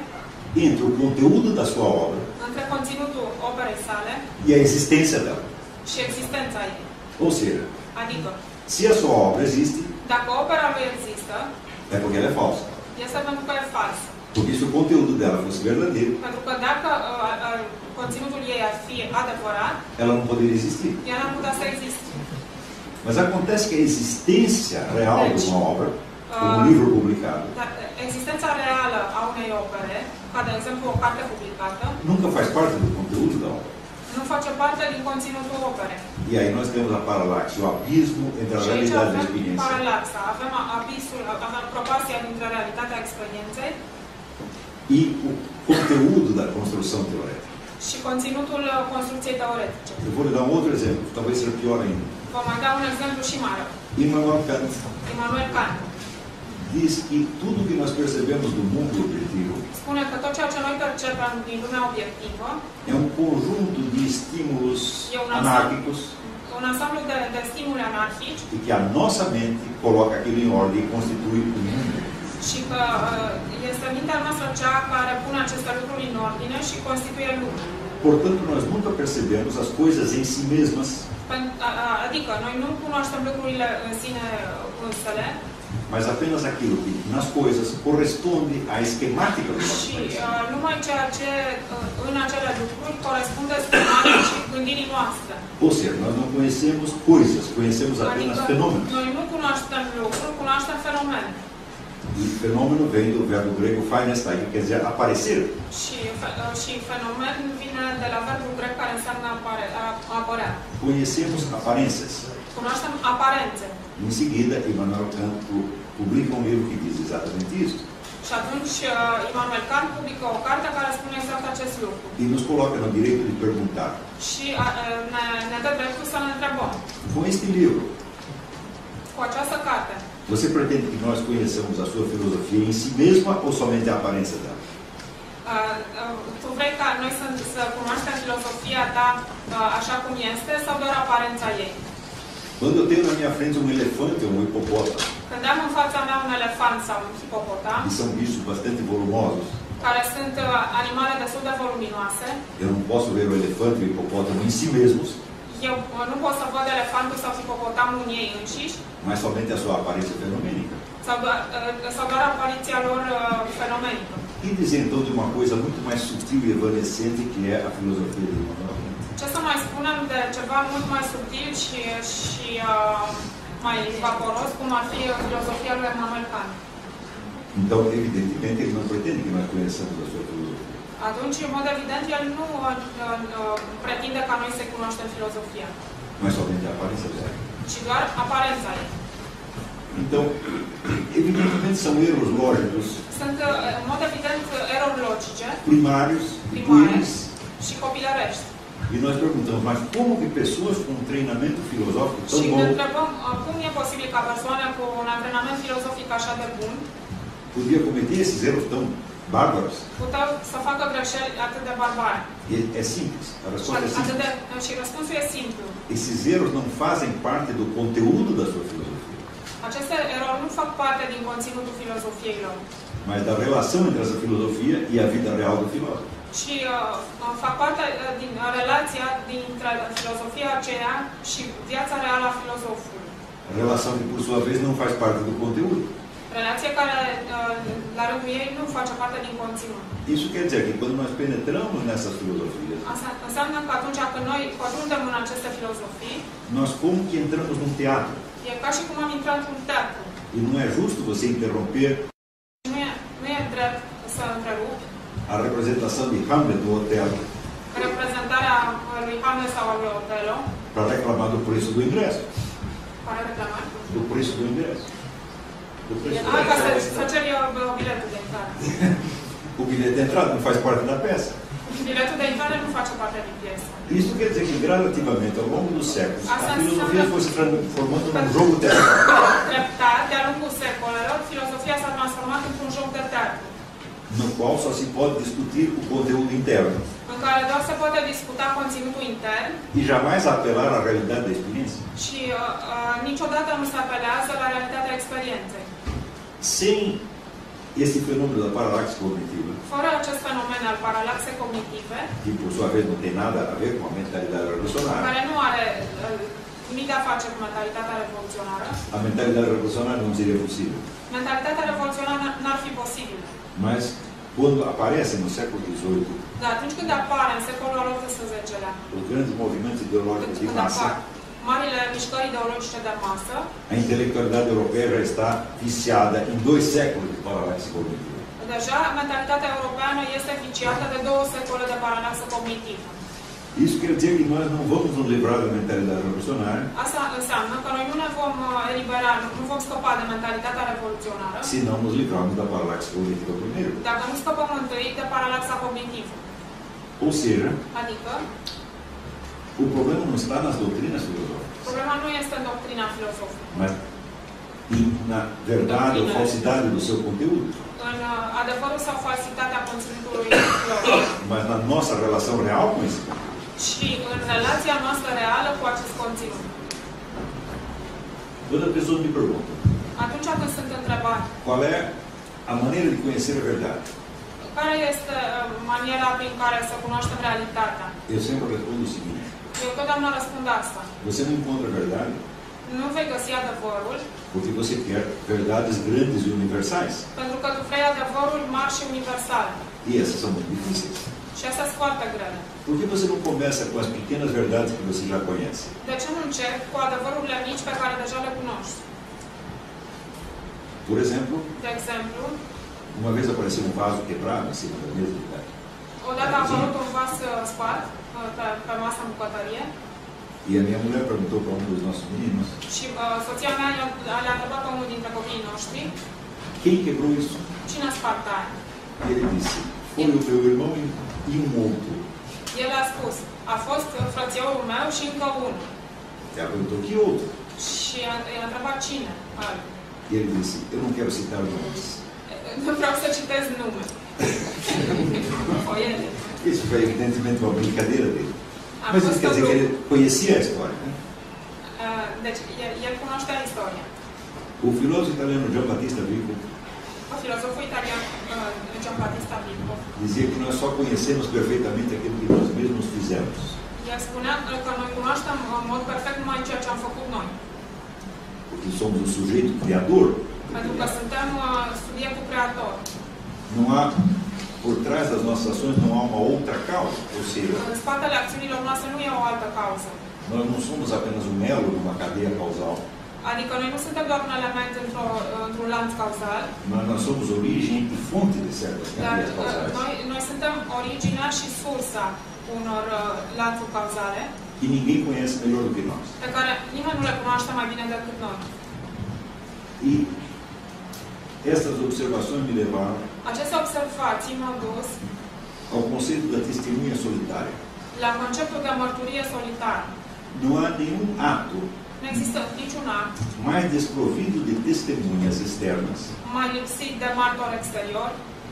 entre o conteúdo da sua obra între conținutul operei sale e a existência dela. și existența ei. Ou seja, Adică, se a sua obra existe, dacă opera lui există, é porque ela é falsa. este pentru că e fals. Porque se o conteúdo dela fosse verdadeiro, Pentru că dacă conținutul ei ar fi adevărat, ela não poderia existir. ea n-ar putea să existe. Mas acontece que a existência real de uma obra, como um livro publicado, Dar existența reală a unei opere, ca de exemplu o carte publicată, nunca faz parte do conteúdo da obra. nu face parte din conținutul operei. E aí nós temos a paralaxe, o abismo entre a Și aici realidade e a avem experiência. paralaxa, avem abisul, avem proporția dintre realitatea experienței E o conteúdo da construção teórica. și conținutul construcției teoretice. Eu vou lhe dar um outro exemplo, talvez seja pior ainda. Vă mai dau un exemplu și mai rău. Immanuel Kant Immanuel Kant diz que tudo que nós percebemos do mundo objetivo spune că tot ceea ce noi percepem din lumea obiectivă é um conjunto de estímulos anárquicos un ansamblu de stimuli anarhici e que a nossa mente coloca aquilo em ordem e constitui o mundo. și că este mintea noastră cea care pune aceste lucruri în ordine și constituie lucruri. Portanto, nós nunca percebemos as coisas em si mesmas, Adică, noi nu cunoaștem lucrurile în sine însele, mas apenas aquilo que nas coisas corresponde à esquemática do nosso și pensamento. numai ceea ce în acele lucruri corespunde schematic și gândirii noastre. Ou seja, nós não conhecemos coisas, conhecemos apenas Adică, fenômenos. noi nu cunoaștem lucruri, cunoaștem fenomene. E fenômeno vem do verbo grego phanestai, que quer dizer aparecer. Și fenomen vine de la verbul grec care înseamnă apărea. Conhecemos aparências. Cunoaștem aparențe. Em seguida, Immanuel Kant publica um livro que diz exatamente isso. Și atunci Immanuel Kant publică o carte care spune exact acest lucru. E nos coloca no direito de perguntar. Și ne dă dreptul să ne întrebăm. Com este livro, Cu această carte, você pretende que nós conheçamos a sua filosofia em si mesma ou somente a aparência dela? tu vrei ca noi să cunoaștem filozofia ta așa cum este sau doar aparența ei? Quando eu tenho na minha frente um elefante ou um hipopótamo, Când am în fața mea un elefant sau un hipopotam, que são bichos bastante volumosos, care sunt animale destul de voluminoase, eu não posso ver o elefante e o hipopótamo em si mesmos, eu nu pot să văd elefantul sau hipopotamul în ei înșiși, mas somente a sua aparência fenomênica. sau doar apariția lor fenomenică. E dizer então de uma coisa muito mais sutil e evanescente que é a filosofia de Immanuel Kant. Ce să mai spunem de ceva mult mai subtil și mai vaporos, cum ar fi filozofia lui Immanuel Kant? Então, evidentemente, ele não pretende que nós conheçamos a sua filosofia. Atunci, în mod evident, el nu pretinde ca noi să cunoaștem filozofia, Mas somente a aparência dela. ci doar aparența ei. Então, evidentemente são erros lógicos Sunt, în mod evident, erori logice, primários e primárias pueris. și copilărești. E nós perguntamos, mas como que pessoas com um treinamento filosófico tão Și ne bom întrebăm cum e posibil ca persoane cu un antrenament filozofic așa de bun podia cometer esses erros tão bárbaros? puteau să facă greșeli atât de barbare. E é simples, a resposta é simples. Și răspunsul e simplu. Esses erros não fazem parte do conteúdo da sua filosofia, Aceste erori nu fac parte din conținutul filozofiei lor, mas da relação entre essa filosofia e a vida real do filósofo. ci fac parte din relația dintre filozofia aceea și viața reală a filozofului. Relação que, por sua vez, não faz parte do conteúdo. Relație care, la rândul ei, nu face parte din conținut. Isso quer dizer que quando nós penetramos nessas filosofias, Asta înseamnă că atunci când noi pătrundem în aceste filozofii, nós como que entramos num teatro. e ca și cum am intrat într-un teatru. E não é justo você interromper Nu e drept să întrerup a representação de Hamlet no teatro reprezentarea lui Hamlet sau a lui Otelo, para reclamar do preço do ingresso. care reclamă. Do preço do ingresso. Do preço do Ca ingresso. să ceri biletul de intrare. O bilhete de entrada não faz parte da peça. Biletul de intrare nu face parte din piesă. Isso quer dizer que, gradativamente, ao longo dos séculos, a Asta filosofia înseamnă foi se transformando num jogo teatral. Treptat, de-a lungul secolelor, filozofia s-a transformat într-un joc de teatru, No qual só se pode discutir o conteúdo interno în care doar se poate discuta conținutul intern e jamais apelar à realidade da experiência. și niciodată nu se apelează la realitatea experienței. Sem esse fenômeno da paralaxe cognitiva, Fără acest fenomen al paralaxei cognitive, que por sua vez não tem nada a ver com a mentalidade revolucionária, care nu are nimic de a face cu mentalitatea revoluționară, a mentalidade revolucionária não seria possível. mentalitatea revoluționară n-ar fi posibilă. Mas, quando aparecem no século XVIII Dar atunci când apare în secolul al XVIII-lea, os grandes movimentos ideológicos de când massa, apar marile mișcări ideologice de masă, a intelectualidade europeia já está viciada em 2 séculos de paralaxe cognitiva. deja mentalitatea europeană este viciată de 2 secole de paralaxă cognitivă. Isso quer dizer que nós não vamos nos livrar da mentalidade revolucionária Asta înseamnă că noi nu ne vom elibera, nu vom scăpa de mentalitatea revoluționară se não nos livrarmos da paralaxe cognitiva primeiro. dacă nu scăpăm întâi de paralaxa cognitivă. Ou seja, Adică, o problema não está nas doutrinas filosóficas, problema nu este în doctrina filozofică, mas na verdade ou falsidade do seu conteúdo, în adevărul sau falsitatea conținutului filozofic mas na nossa relação real com esse conteúdo. și în relația noastră reală cu acest conținut. Quando a pessoa me pergunta Atunci când sunt întrebat qual é a a maneira de conhecer a verdade. Care este maniera prin care să cunoaștem realitatea? Eu sempre respondo o seguinte: Eu totdeauna răspund asta. você não encontra a verdade Nu vei găsi adevărul porque você quer verdades grandes e universais. pentru că tu vrei adevărul mari și universal. E essas são muito difíceis. Și asta sunt foarte grele. Por que você não começa com as pequenas verdades que você já conhece? De ce nu începi cu adevărurile mici pe care deja le cunoști? Por exemplo, De exemplu, uma vez apareceu um vaso quebrado em cima da mesa de bar. odată a apărut un vas spart pe masa în bucătărie E a minha mulher perguntou para um dos nossos meninos: și soția mea le-a întrebat pe unul dintre copiii noștri quem quebrou isso? cine a spart aia. E ele disse: foi o meu irmão e um outro. El a spus, a fost frățiorul meu și încă unul. Ela perguntou: que outro? Și i-a întrebat cine. E ele disse: eu não quero citar nomes. Nu vreau să citez nume. Isso foi evidentemente uma brincadeira dele. Mas isso quer dizer que ele conhecia a história, né? Deci, el cunoștea istoria. O filósofo italiano Gian Battista Vico Filozoful italian Gian Battista Vico dizia que nós só conhecemos perfeitamente aquilo que nós mesmos fizemos. El spunea că noi cunoaștem în mod perfect numai ceea ce am făcut noi. Porque somos o sujeito criador. Pentru că suntem subiectul creator. Não há, por trás das nossas ações, não há uma outra causa. Ou seja, În spatele acțiunilor noastre nu e o altă cauză. nós não somos apenas um elo numa cadeia causal. Adică noi nu suntem doar un element într-un lanț cauzal, Mas nós somos origem e fonte de certas dar cadeias causais. noi suntem originea și sursa unor lanțuri cauzale Que ninguém conhece melhor do que nós. pe care nimeni nu le cunoaște mai bine decât noi. E essas observações me levaram Aceste observații m-au dus ao conceito da testemunha solitária. la conceptul de mărturie solitară. Não há nenhum ato Nu există niciun act mais desprovido de testemunhas externas mai lipsit de martor exterior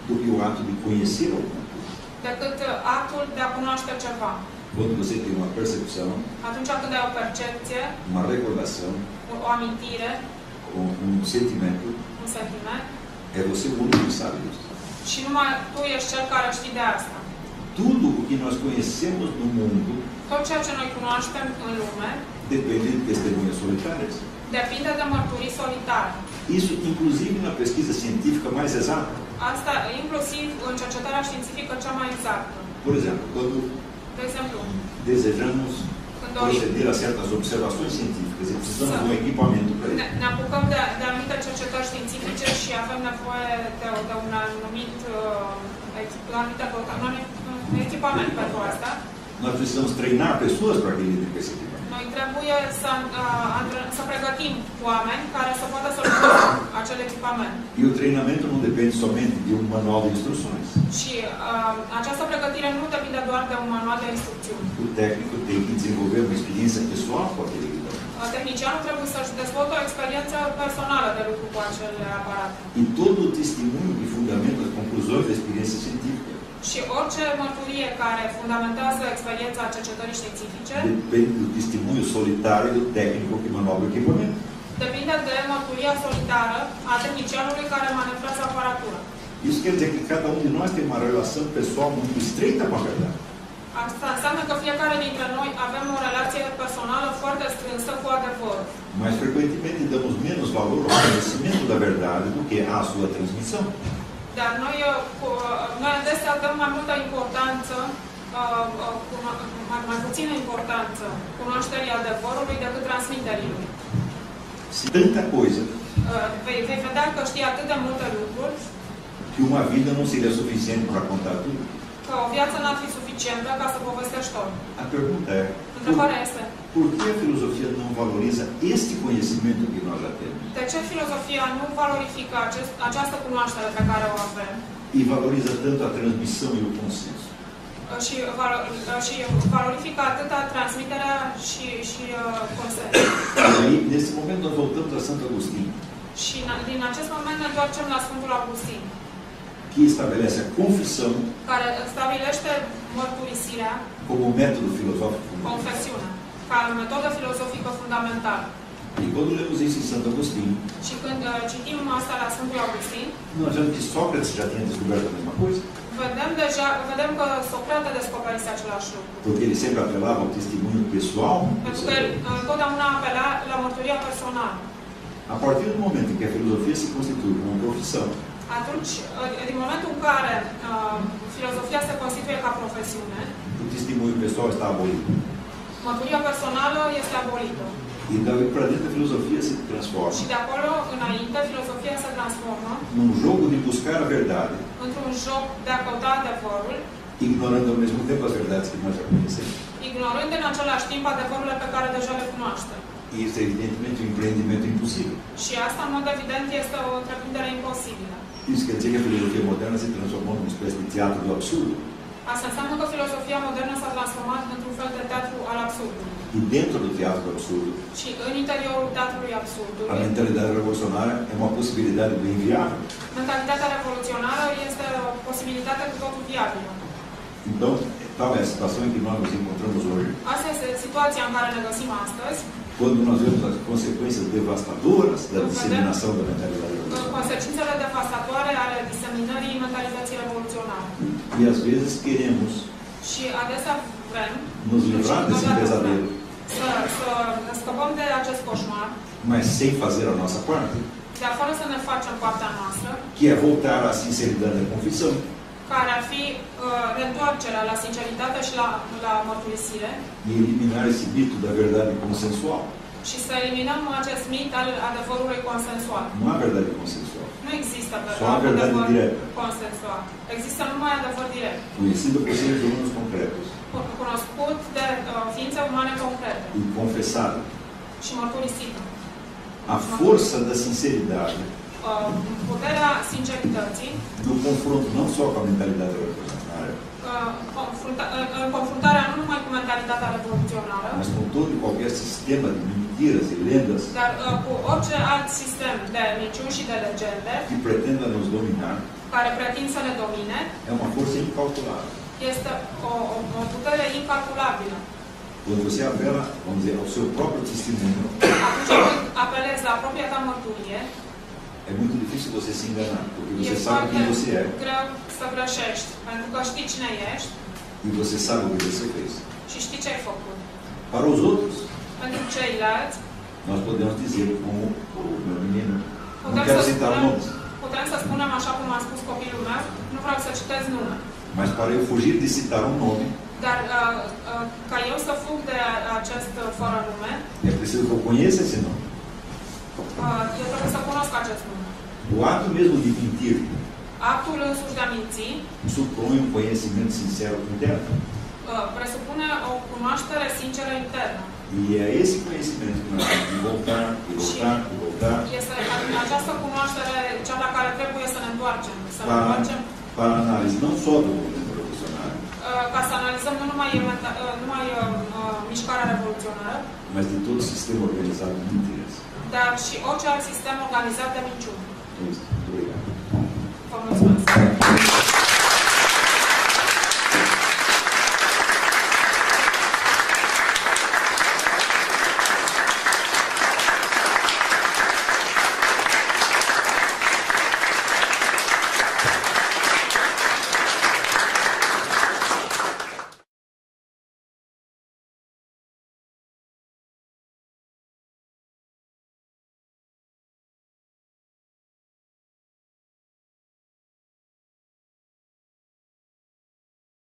do que o ato de conhecer alguma coisa. decât actul de a cunoaște ceva. Quando você tem uma percepção, Atunci când ai o percepție, uma recordação, o amintire, um sentimento, un sentiment, é você o único que sabe disso. și numai tu ești cel care știi de asta. Tudo o que nós conhecemos no mundo Tot ceea ce noi cunoaștem în lume depende de testemunhas solitárias. depinde de mărturii solitare. Isso, inclusive, na pesquisa científica mais exata. Asta inclusiv în cercetarea științifică cea mai exactă. Por exemplo, quando De exemplu, desejamos când dorim proceder a certas observações científicas e precisamos de um equipamento para isso. ne apucăm de anumite cercetări științifice și avem nevoie de un anumit echipament pentru asta. Nós precisamos treinar pessoas para que lidem com esse equipamento. Noi trebuie să pregătim oameni care să poată să lucreze acel echipament. E o treinamento não depende somente de um manual de instruções. Și această pregătire nu depinde doar de un manual de instrucțiuni. O técnico tem que desenvolver uma experiência pessoal com aquele equipamento. Tehnicianul trebuie să-și dezvolte o experiență personală de lucru cu acel aparat. E todo o testemunho que fundamenta as conclusões da experiência científica Și orice mărturie care fundamentează experiența cercetării științifice depende do testemunho solitário do técnico que manobra o equipamento. depinde de mărturia solitară a tehnicianului care manevrează aparatura. Isso quer dizer que cada um de nós tem uma relação pessoal muito estreita com a verdade. Asta înseamnă că fiecare dintre noi avem o relație personală foarte strânsă cu adevărul. Mais frequentemente damos menos valor ao conhecimento da verdade do que à sua transmissão. Dar noi adesea dăm mai multă importanță, mai puțină importanță cunoașterii adevărului decât transmiterii lui. Se tanta coisa Vei vedea că știi atât de multe lucruri que uma vida não seria suficiente para contar tudo. că o viață n-ar fi suficientă ca să povestești tot. A pergunta é: Întrebarea este: por que a filosofia não valoriza este conhecimento que nós já temos? de ce filozofia nu valorifică această cunoaștere pe care o avem E valoriza tanto a transmissão e o consenso? și valorifică atâta transmiterea și consensul. E aí, nesse momento, nós voltamos a Santo Agostinho, Și din acest moment ne întoarcem la Sfântul Augustin, que estabelece a confissão care stabilește mărturisirea, como método filosófico fundamental. confesiunea, ca o metodă filozofică fundamentală. E quando lemos isso em Santo Agostinho, Și când citim asta la Sfântul Augustin, nós vemos que Sócrates já tinha descoberto a mesma coisa. vedem că Socrate descoperise același lucru. Porque ele sempre apelava ao testemunho pessoal. Pentru că el întotdeauna apela la mărturia personală. A partir do momento em que a filosofia se constitui como uma profissão, Atunci, din momentul în care filozofia se constituie ca profesiune, o testemunho pessoal está abolido. mărturia personală este abolită. E daí para dentro a filosofia se transforma Și de acolo înainte, filozofia se transformă num jogo de buscar a verdade, într-un joc de a căuta adevărul, ignorando ao mesmo tempo as verdades que nós já conhecemos. ignorând în același timp adevărurile pe care deja le cunoaștem. E isso é evidentemente um empreendimento impossível. Și asta, în mod evident, este o întreprindere imposibilă. Isso quer dizer que a filosofia moderna se transformou numa espécie de teatro do absurdo. Asta înseamnă că filozofia modernă s-a transformat într-un fel de teatru al absurdului. E dentro do teatro do absurdo, Și în interiorul teatrului a absurdului, mentalidade revolucionária é uma possibilidade do inviável. mentalitatea revoluționară este o posibilitate cu totul viabilă. Então, tal é a situação em que nós nos encontramos hoje, Asta este situația în care ne găsim astăzi, quando nós vemos as consequências devastadoras da disseminação da mentalidade revolucionária. consecințele devastatoare ale diseminării mentalității revoluționare. E às vezes queremos Și adesea vrem nos livrar desse pesadelo, să scăpăm de acest coșmar, mas sem fazer a nossa parte, dar fără să ne facem partea noastră, que é voltar à sinceridade da confissão, care ar fi reîntoarcerea la sinceritate și la mărturisire e eliminar esse mito da verdade consensual. și să eliminăm acest mit al adevărului consensual. Não há verdade consensual. Nu există Só a verdade adevăr directa, consensual. Există numai adevăr direct, conhecida por seres humanos concretos cunoscut de ființe umane concrete e confessada. și mărturisită. A força da sinceridade Puterea sincerității no confronto não só com a mentalidade revolucionária, în confruntarea nu numai cu mentalitatea revoluționară, mas com todo e qualquer sistema de mentiras e lendas dar cu orice alt sistem de minciuni și de legende que pretenda nos dominar, care pretind să ne domine, é uma força incalculável. este o putere incalculabilă. Quando você apela, vamos dizer, ao seu próprio testemunho, Atunci când apelezi la propria ta mărturie, é muito difícil você se enganar, porque e você e sabe foarte quem você é greu să greșești, pentru că știi cine ești e você sabe o que você fez. și știi ce ai făcut. Para os outros, Pentru ceilalți, nós podemos dizer, como o meu menino, não putem quero să citar spunem, nomes, spunem așa cum a spus copilul meu, nu vreau să citez nume, mas para eu fugir de citar um nome, dar ca eu să fug de acest fără nume, é preciso que eu conheça esse nome. eu trebuie să cunosc acest nume. O ato mesmo de mentir Actul însuși de a minți supõe um conhecimento sincero interno. presupune o cunoaștere sinceră internă. E é esse conhecimento que nós temos de voltar, e voltar, e voltar, Este această cunoaștere cea la care trebuie să ne întoarcem. Să ne întoarcem para análise não só do movimento revolucionário, ca să analizăm nu numai mișcarea revoluționară, mas de todo o sistema organizado de mentiras. dar și orice alt sistem organizat de minciuni. Muito obrigado. Vă mulțumesc.